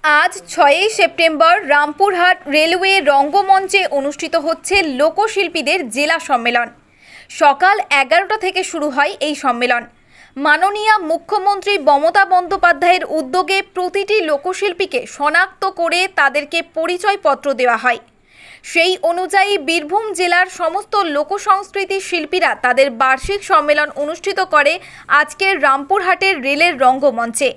আজ 6 September Rampurhat railway রঙ্গমঞ্চে অনুষ্ঠিত হচ্ছে লোকশিল্পীদের জেলা সম্মেলন। সকাল 11টা থেকে শুরু হয় এই সম্মেলন। মাননীয় মুখ্যমন্ত্রী মমতা বন্দ্যোপাধ্যায়ের উদ্যোগে প্রতিটি লোকশিল্পীকে শনাক্ত করে তাদেরকে পরিচয়পত্র দেওয়া হয়। সেই অনুযায়ী বীরভূম জেলার সমস্ত লোকসংস্কৃতি শিল্পীরা তাদের বার্ষিক সম্মেলন অনুষ্ঠিত করে আজকের রামপুরহাটের রেলের রঙ্গমঞ্চে।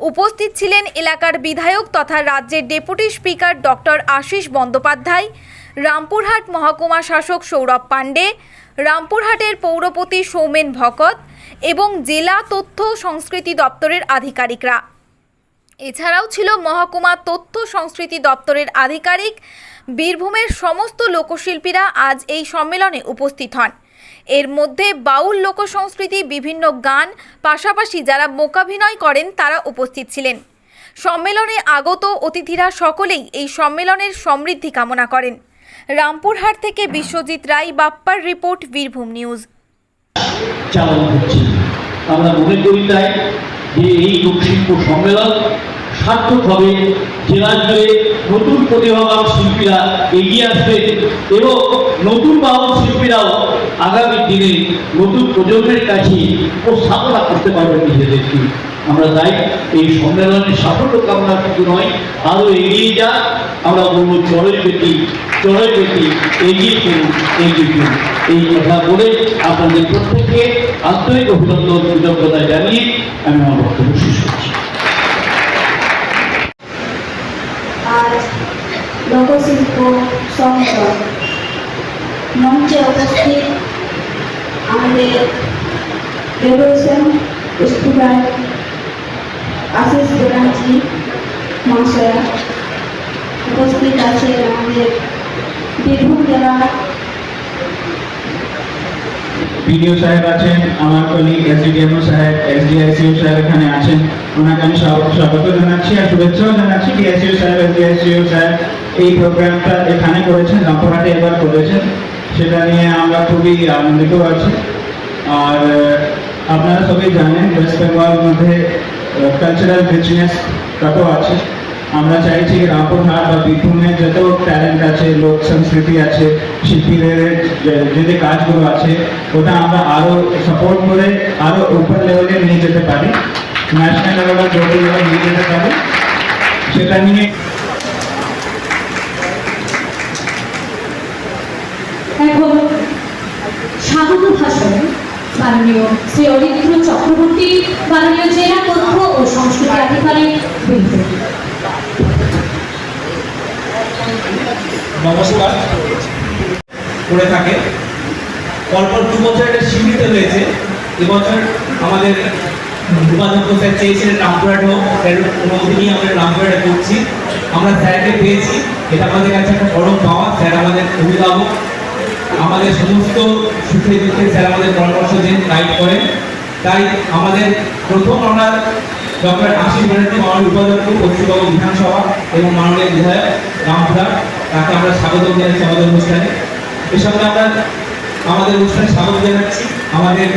উপস্থিত ছিলেন এলাকার বিধায়ক তথা রাজ্যের deputy speaker doctor Ashis Bandyopadhyay, Rampurhat মহকুমা শাসক সৌরভ পাণ্ডে, রামপুরহাটের পৌরপতি সৌমেন ভকত এবং জেলা তথ্য সংস্কৃতি দপ্তরের আধিকারিকরা। এছাড়াও ছিল মহকুমা তথ্য সংস্কৃতি দপ্তরের আধিকারিক। বীরভূমের সমস্ত লোকশিল্পীরা আজ এই সম্মেলনে উপস্থিত হন। এর মধ্যে বাউল লোকসংস্কৃতি, বিভিন্ন গান, পাশাপাশি যারা মূকাভিনয় করেন তারা উপস্থিত ছিলেন। সম্মেলনে আগত অতিথিরা সকলেই এই সম্মেলনের সমৃদ্ধি কামনা করেন। রামপুরহাট থেকে বিশ্বজিৎ রায়, বাপ্পার রিপোর্ট, বীরভূম নিউজ। আমরা মনে করি তাই যে এই লোকশিল্প সম্মেলন সার্থক হবে। জেলা জুড়ে নতুন প্রতিভাবান শিল্পীরা এগিয়ে আসবে এবং নতুন বাউল শিল্পীরাও আগামী দিনে নতুন প্রজন্মের কাছে উপস্থাপনা করতে পারবেন নিজেদেরকে। আমরা তাই এই সম্মেলনের সাফল্য কামনা শুধু নয়, আরও এগিয়ে যা আমরা বলবো চড়ই বেটি এগিয়ে চলুন, এই কথা বলে আপনাদের প্রত্যেককে আন্তরিক অভিনন্দন কৃতজ্ঞতা জানিয়ে আমি আমার বক্তব্য শেষ করছি। আজ লোকশিল্প সম্মেলন মঞ্চে উপস্থিত আমাদের রেভলিউশন স্টুডেন্ট আশিস ব্যানার্জি মহাশয়া, উপস্থিত আছে আমাদের বীরভূম জেলার বিডিও সাহেব আছেন, আমার কলিগ এসডিএমও সাহেব, এসডিআইসিও সাহেব এখানে আছেন, ওনাকে আমি স্বাগত জানাচ্ছি আর শুভেচ্ছাও জানাচ্ছি। ডিআইসিও সাহেব, এসডিআইসিও সাহেব এই প্রোগ্রামটা এখানে করেছেন, রামপুরহাটে এবার করেছেন, সেটা নিয়ে আমরা খুবই আনন্দিত আছি। আর আপনারা সবাই জানেন ওয়েস্ট বেঙ্গল মধ্যে কালচারাল রিচনেসটাও আছে। আমরা চাইছি রামপুরহাট বা বীরভূমে যত ট্যালেন্ট আছে, লোক সংস্কৃতি আছে, শিল্পীদের যে কাজগুলো আছে, ওটা আমরা আরও সাপোর্ট করে আরও উপর লেভেলে নিয়ে যেতে পারি, ন্যাশনাল লেভেল, গ্লোবাল লেভেল নিয়ে যেতে পারি। সেটা নিয়ে এখন স্বাগত ভাষণ মাননীয় শ্রী অরিন্দ্র চক্রবর্তী, মাননীয় জেলা তথ্য ও সংস্কৃতি আধিকারিক। নমস্কার। করে থাকে পরপর 2 বছর এটা সীমিত হয়েছে। এবছর আমাদের উপাধ্যক্ষ স্যার চেয়েছিলেন রামপুরহাট হোক, অনুমতি নিয়ে আমরা রামপুরহাটে করছি। আমরা স্যারকে পেয়েছি, এটা আমাদের কাছে একটা বড় পাওয়া। স্যার আমাদের অভিভাবক, আমাদের সমস্ত সুখে দুঃখে স্যার আমাদের পরামর্শ দেন, গাইড করেন। তাই আমাদের প্রথম আমরা ডক্টর আশিস ব্যানার্জি মাননীয় উপাধ্যক্ষ পশ্চিমবঙ্গ বিধানসভা এবং মাননীয় বিধায়ক রামপুরহাট, তাকে আমরা স্বাগত জানাচ্ছি আমাদের অনুষ্ঠানে। এর সঙ্গে আমরা আমাদের অনুষ্ঠানে স্বাগত জানাচ্ছি আমাদের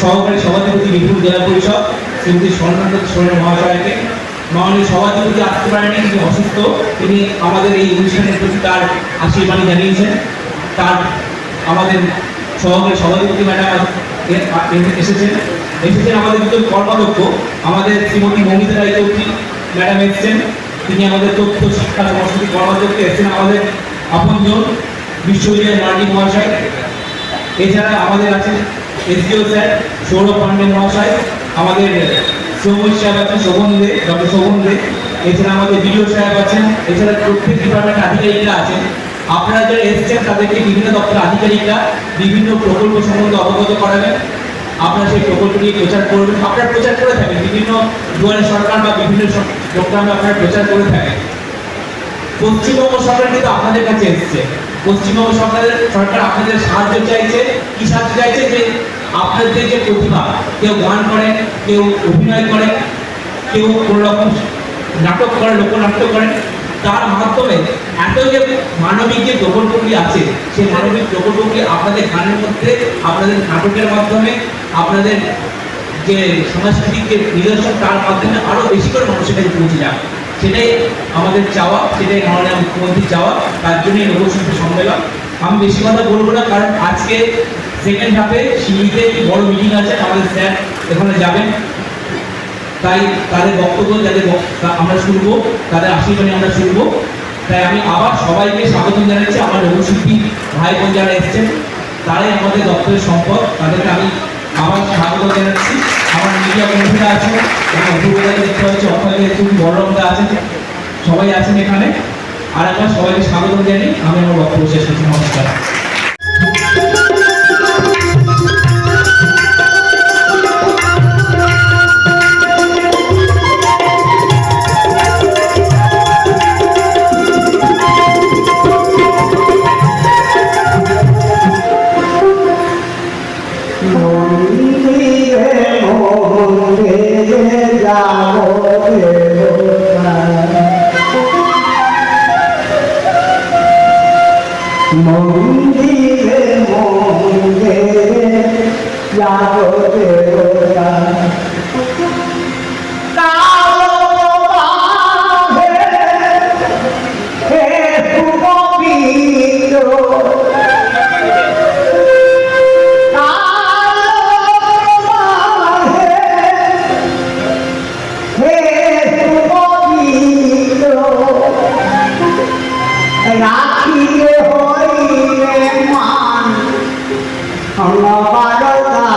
সহকারী সভাধিপতি বীরভূম জেলা পরিষদ শ্রীমতী স্বর্ণানন্দ সোরেন মহাশয়কে। মাননীয় সভাধিপতি আসতে পারেনি, তিনি অসুস্থ, তিনি আমাদের এই অনুষ্ঠানের প্রতি তার আশীর্বাদ জানিয়েছেন। তার আমাদের সহকারী সভাধিপতি ম্যাডাম এসেছেন আমাদের দুজন কর্মাধ্যক্ষ, আমাদের শ্রীমতী মৌমিতা রায় চৌধুরী ম্যাডাম এসেছেন, তিনি আমাদের তথ্য শিক্ষা সংস্কৃতি কর্মাধ্যক্ষ এসেছেন, আমাদের আপনজন বিশ্ববিদ্যালয় মার্ডি মহাশয়। এছাড়া আমাদের আছেন এসডিও স্যার সৌরভ পাণ্ডে মহাশয়, আমাদের সৌমেশ সাহেব আছেন, ডক্টর শোভন দে। এছাড়া আমাদের বিডিও সাহেব আছেন। এছাড়া প্রত্যেক ডিপার্টমেন্টের আধিকারিকরা আছেন। আপনারা যারা এসেছেন তাদেরকে বিভিন্ন দপ্তরের আধিকারিকরা বিভিন্ন প্রকল্প সম্বন্ধে অবগত করাবেন। আপনারা সেই প্রকল্প নিয়ে প্রচার করবেন। আপনারা প্রচার করে থাকেন, বিভিন্ন দুয়ারে সরকার বা বিভিন্ন প্রোগ্রামে আপনারা প্রচার করে থাকেন। পশ্চিমবঙ্গ সরকার কিন্তু আপনাদের কাছে এসেছে। পশ্চিমবঙ্গ সরকার আপনাদের সাহায্য চাইছে। কি সাহায্য চাইছে? যে আপনাদের যে প্রতিভা, কেউ গান করেন, কেউ অভিনয় করেন, কেউ কোনো রকম নাটক করেন, লোকনাট্য করেন, তার মাধ্যমে এত যে মানবিক যে প্রকল্পগুলি আছে, সেই মানবিক প্রকল্পগুলি আপনাদের গানের মধ্যে, আপনাদের নাটকের মাধ্যমে, আপনাদের যে সাংস্কৃতিক যে নিদর্শন, তার মাধ্যমে আরো বেশি করে মানুষের কাছে পৌঁছে যাবে। সেটাই আমাদের চাওয়া, সেটাই মাননীয় মুখ্যমন্ত্রীর চাওয়া, তার জন্যই লোকশিল্পী সম্মেলন। আমি বেশি কথা বলবো না, কারণ আজকে সেকেন্ড হাফে শিলিতে বড় মিটিং আছে, আমাদের স্যার এখানে যাবেন, তাই তাদের বক্তব্য আমরা শুনবো, তাদের আশীর্বাণী আমরা শুনবো। তাই আমি আবার সবাইকে স্বাগত জানাচ্ছি। আমার লোকশিল্পী ভাই বোন যারা এসেছেন তারাই আমাদের দপ্তরের সম্পদ, তাদেরকে আমি আবার স্বাগত জানাচ্ছি। আমার মিডিয়া বন্ধুরা আছেন, এবং অভিজ্ঞতাকে দেখতে পাচ্ছি, অক্ষয়কে খুব বড়রা আছেন, সবাই আছেন এখানে। আর একবার সবাইকে স্বাগত জানিয়ে আমি আমার বক্তব্য শেষ করছি। নমস্কার। মন্দিরে মন্দিরে যাবো দেবতা কালো বাঁধে হে পবিত্র কালো বাঁধে হে পবিত্র রাখিলে হইলে মান অনবারতা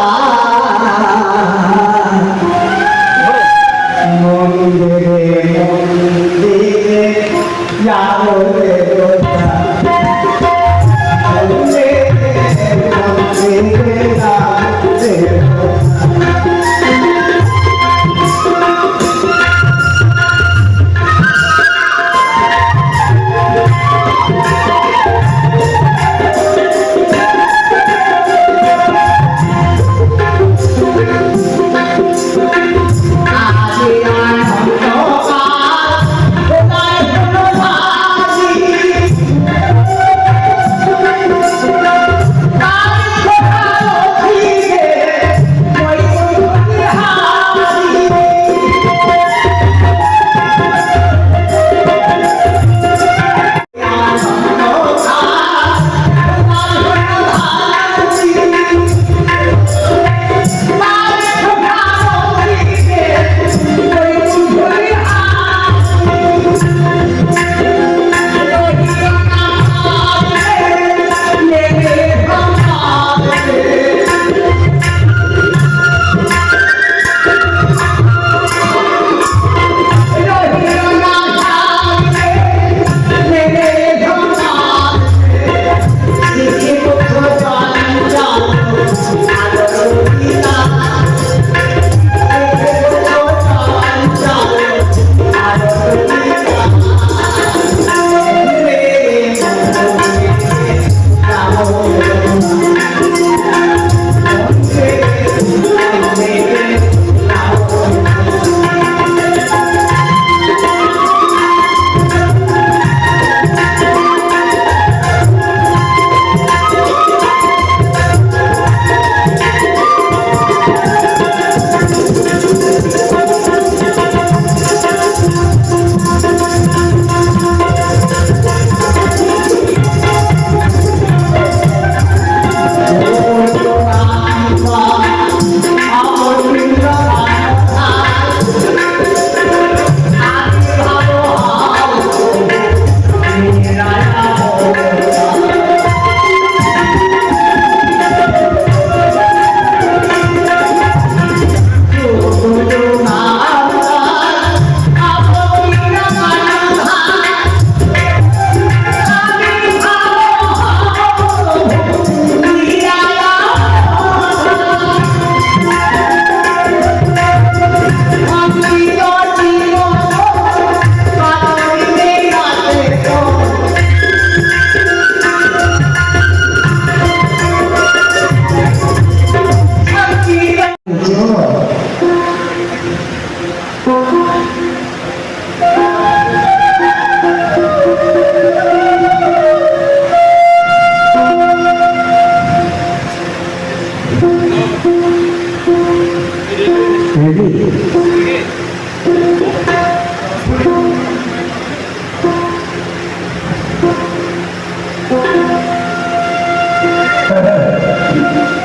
রাখি